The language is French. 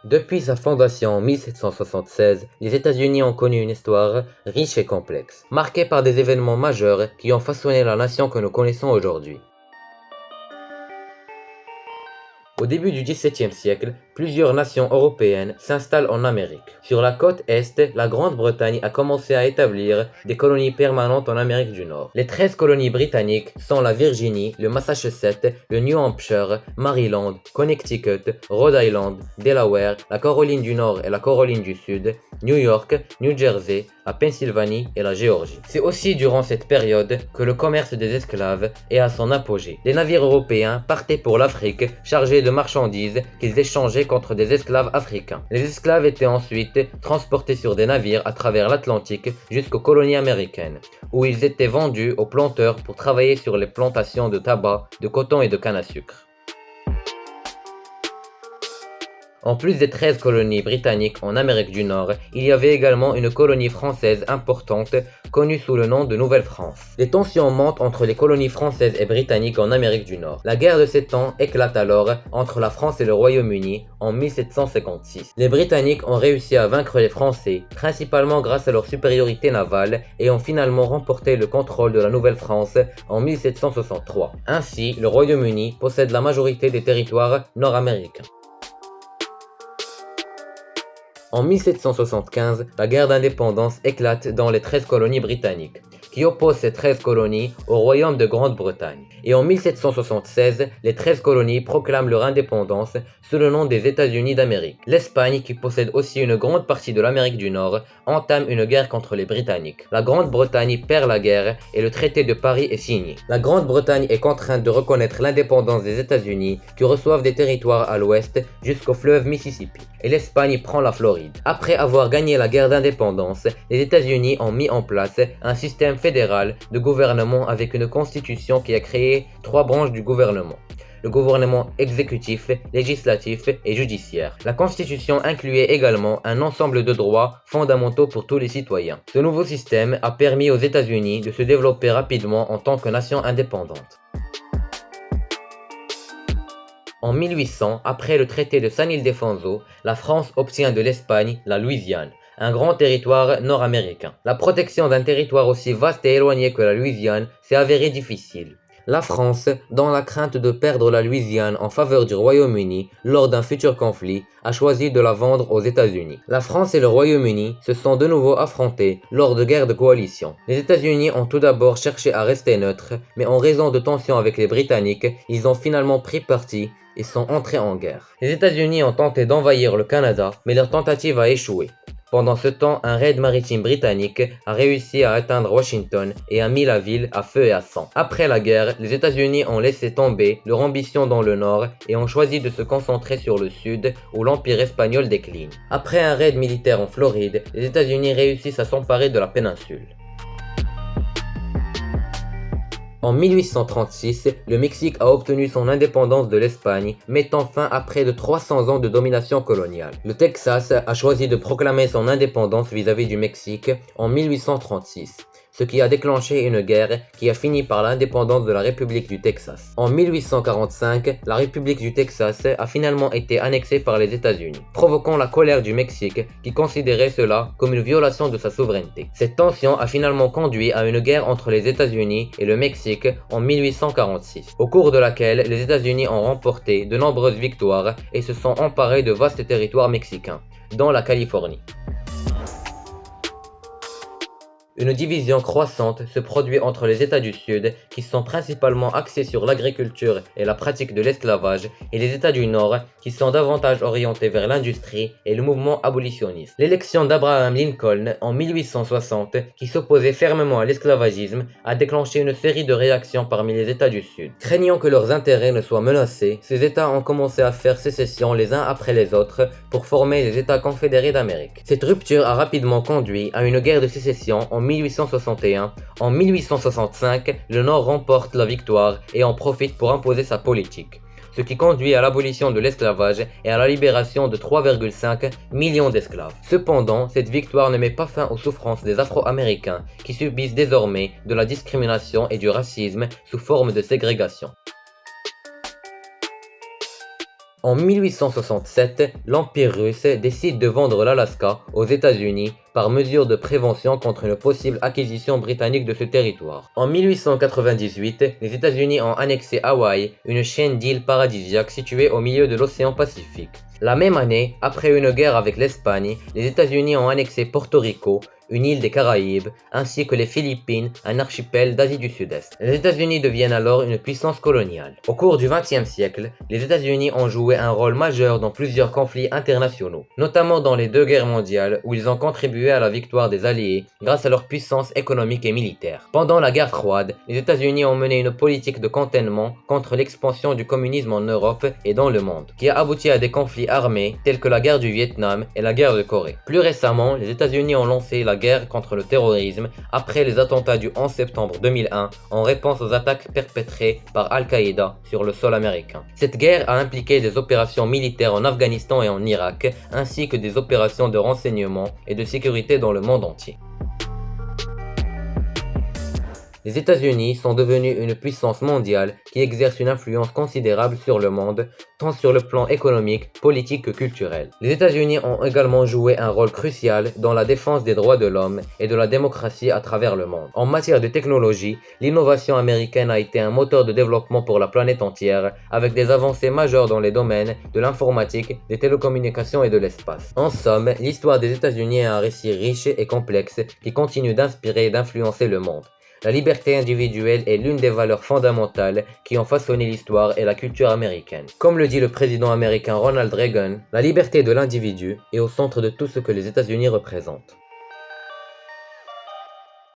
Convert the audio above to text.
Depuis sa fondation en 1776, les États-Unis ont connu une histoire riche et complexe, marquée par des événements majeurs qui ont façonné la nation que nous connaissons aujourd'hui. Au début du XVIIe siècle, plusieurs nations européennes s'installent en Amérique. Sur la côte Est, la Grande-Bretagne a commencé à établir des colonies permanentes en Amérique du Nord. Les 13 colonies britanniques sont la Virginie, le Massachusetts, le New Hampshire, Maryland, Connecticut, Rhode Island, Delaware, la Caroline du Nord et la Caroline du Sud, New York, New Jersey, la Pennsylvanie et la Géorgie. C'est aussi durant cette période que le commerce des esclaves est à son apogée. Les navires européens partaient pour l'Afrique chargés de marchandises qu'ils échangeaient contre des esclaves africains. Les esclaves étaient ensuite transportés sur des navires à travers l'Atlantique jusqu'aux colonies américaines, où ils étaient vendus aux planteurs pour travailler sur les plantations de tabac, de coton et de canne à sucre. En plus des 13 colonies britanniques en Amérique du Nord, il y avait également une colonie française importante connue sous le nom de Nouvelle-France. Les tensions montent entre les colonies françaises et britanniques en Amérique du Nord. La guerre de 7 ans éclate alors entre la France et le Royaume-Uni en 1756. Les Britanniques ont réussi à vaincre les Français, principalement grâce à leur supériorité navale, et ont finalement remporté le contrôle de la Nouvelle-France en 1763. Ainsi, le Royaume-Uni possède la majorité des territoires nord-américains. En 1775, la guerre d'indépendance éclate dans les 13 colonies britanniques, qui opposent ces 13 colonies au royaume de Grande-Bretagne. Et en 1776, les 13 colonies proclament leur indépendance sous le nom des États-Unis d'Amérique. L'Espagne, qui possède aussi une grande partie de l'Amérique du Nord, entame une guerre contre les Britanniques. La Grande-Bretagne perd la guerre et le traité de Paris est signé. La Grande-Bretagne est contrainte de reconnaître l'indépendance des États-Unis, qui reçoivent des territoires à l'ouest jusqu'au fleuve Mississippi. Et l'Espagne prend la Floride. Après avoir gagné la guerre d'indépendance, les États-Unis ont mis en place un système fédéral de gouvernement avec une constitution qui a créé 3 branches du gouvernement: le gouvernement exécutif, législatif et judiciaire. La Constitution incluait également un ensemble de droits fondamentaux pour tous les citoyens. Ce nouveau système a permis aux États-Unis de se développer rapidement en tant que nation indépendante. En 1800, après le traité de San Ildefonso, la France obtient de l'Espagne la Louisiane, un grand territoire nord-américain. La protection d'un territoire aussi vaste et éloigné que la Louisiane s'est avérée difficile. La France, dans la crainte de perdre la Louisiane en faveur du Royaume-Uni lors d'un futur conflit, a choisi de la vendre aux États-Unis. La France et le Royaume-Uni se sont de nouveau affrontés lors de guerres de coalition. Les États-Unis ont tout d'abord cherché à rester neutres, mais en raison de tensions avec les Britanniques, ils ont finalement pris parti et sont entrés en guerre. Les États-Unis ont tenté d'envahir le Canada, mais leur tentative a échoué. Pendant ce temps, un raid maritime britannique a réussi à atteindre Washington et a mis la ville à feu et à sang. Après la guerre, les États-Unis ont laissé tomber leur ambition dans le nord et ont choisi de se concentrer sur le sud, où l'empire espagnol décline. Après un raid militaire en Floride, les États-Unis réussissent à s'emparer de la péninsule. En 1836, le Mexique a obtenu son indépendance de l'Espagne, mettant fin à près de 300 ans de domination coloniale. Le Texas a choisi de proclamer son indépendance vis-à-vis du Mexique en 1836. Ce qui a déclenché une guerre qui a fini par l'indépendance de la République du Texas. En 1845, la République du Texas a finalement été annexée par les États-Unis, provoquant la colère du Mexique qui considérait cela comme une violation de sa souveraineté. Cette tension a finalement conduit à une guerre entre les États-Unis et le Mexique en 1846, au cours de laquelle les États-Unis ont remporté de nombreuses victoires et se sont emparés de vastes territoires mexicains, dont la Californie. Une division croissante se produit entre les États du Sud, qui sont principalement axés sur l'agriculture et la pratique de l'esclavage, et les États du Nord, qui sont davantage orientés vers l'industrie et le mouvement abolitionniste. L'élection d'Abraham Lincoln en 1860, qui s'opposait fermement à l'esclavagisme, a déclenché une série de réactions parmi les États du Sud. Craignant que leurs intérêts ne soient menacés, ces États ont commencé à faire sécession les uns après les autres pour former les États confédérés d'Amérique. Cette rupture a rapidement conduit à une guerre de sécession en 1861, en 1865, le Nord remporte la victoire et en profite pour imposer sa politique, ce qui conduit à l'abolition de l'esclavage et à la libération de 3,5 millions d'esclaves. Cependant, cette victoire ne met pas fin aux souffrances des Afro-Américains qui subissent désormais de la discrimination et du racisme sous forme de ségrégation. En 1867, l'Empire russe décide de vendre l'Alaska aux États-Unis par mesure de prévention contre une possible acquisition britannique de ce territoire. En 1898, les États-Unis ont annexé Hawaï, une chaîne d'îles paradisiaques située au milieu de l'océan Pacifique. La même année, après une guerre avec l'Espagne, les États-Unis ont annexé Porto Rico, une île des Caraïbes, ainsi que les Philippines, un archipel d'Asie du Sud-Est. Les États-Unis deviennent alors une puissance coloniale. Au cours du XXe siècle, les États-Unis ont joué un rôle majeur dans plusieurs conflits internationaux, notamment dans les deux guerres mondiales où ils ont contribué à la victoire des Alliés grâce à leur puissance économique et militaire. Pendant la guerre froide, les États-Unis ont mené une politique de contentement contre l'expansion du communisme en Europe et dans le monde, qui a abouti à des conflits armés tels que la guerre du Vietnam et la guerre de Corée. Plus récemment, les États-Unis ont lancé la guerre contre le terrorisme après les attentats du 11 septembre 2001 en réponse aux attaques perpétrées par Al-Qaïda sur le sol américain. Cette guerre a impliqué des opérations militaires en Afghanistan et en Irak, ainsi que des opérations de renseignement et de sécurité dans le monde entier. Les États-Unis sont devenus une puissance mondiale qui exerce une influence considérable sur le monde, tant sur le plan économique, politique que culturel. Les États-Unis ont également joué un rôle crucial dans la défense des droits de l'homme et de la démocratie à travers le monde. En matière de technologie, l'innovation américaine a été un moteur de développement pour la planète entière, avec des avancées majeures dans les domaines de l'informatique, des télécommunications et de l'espace. En somme, l'histoire des États-Unis est un récit riche et complexe qui continue d'inspirer et d'influencer le monde. La liberté individuelle est l'une des valeurs fondamentales qui ont façonné l'histoire et la culture américaine. Comme le dit le président américain Ronald Reagan, la liberté de l'individu est au centre de tout ce que les États-Unis représentent.